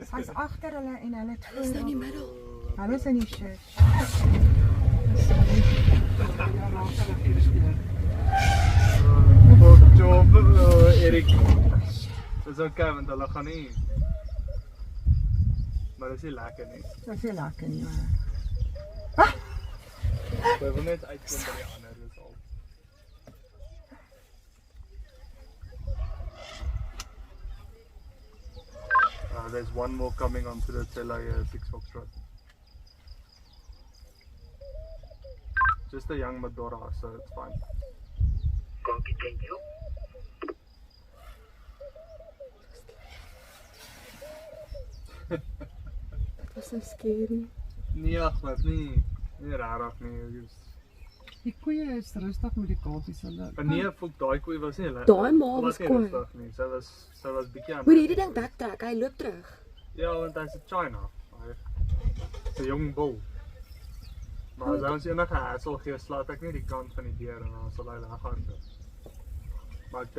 Sy is agter hulle en hulle het Is nou in die middel. Hulle is in die shit. Goed job, Erik. Dis okay, want hulle gaan nie. Maar dis nie lekker nie. Dit is nie lekker nie, maar. Jy wil net uitkom by die ander, dis al. There's one more coming onto the Tela 6 Foxtrot. Just a young Medora, so it's fine. Copy, thank you. Dit was so scary. Nee, ag, wat nie. Nie rarig nie. Die koeie is rustig met die kalfies hulle. Nee, volk daai koei was nie. Daai ma was nie kwaai. rustig nie. Sy was bietjie aan. Moet hierdie ding backtrack, hy loop terug. Ja, want hy's 'n China. Hy's 'n jong bull. Maar as ons enige hassel gee, slaat ek nie die kant van die deur en dan sal hy weggaan. Maar ek dink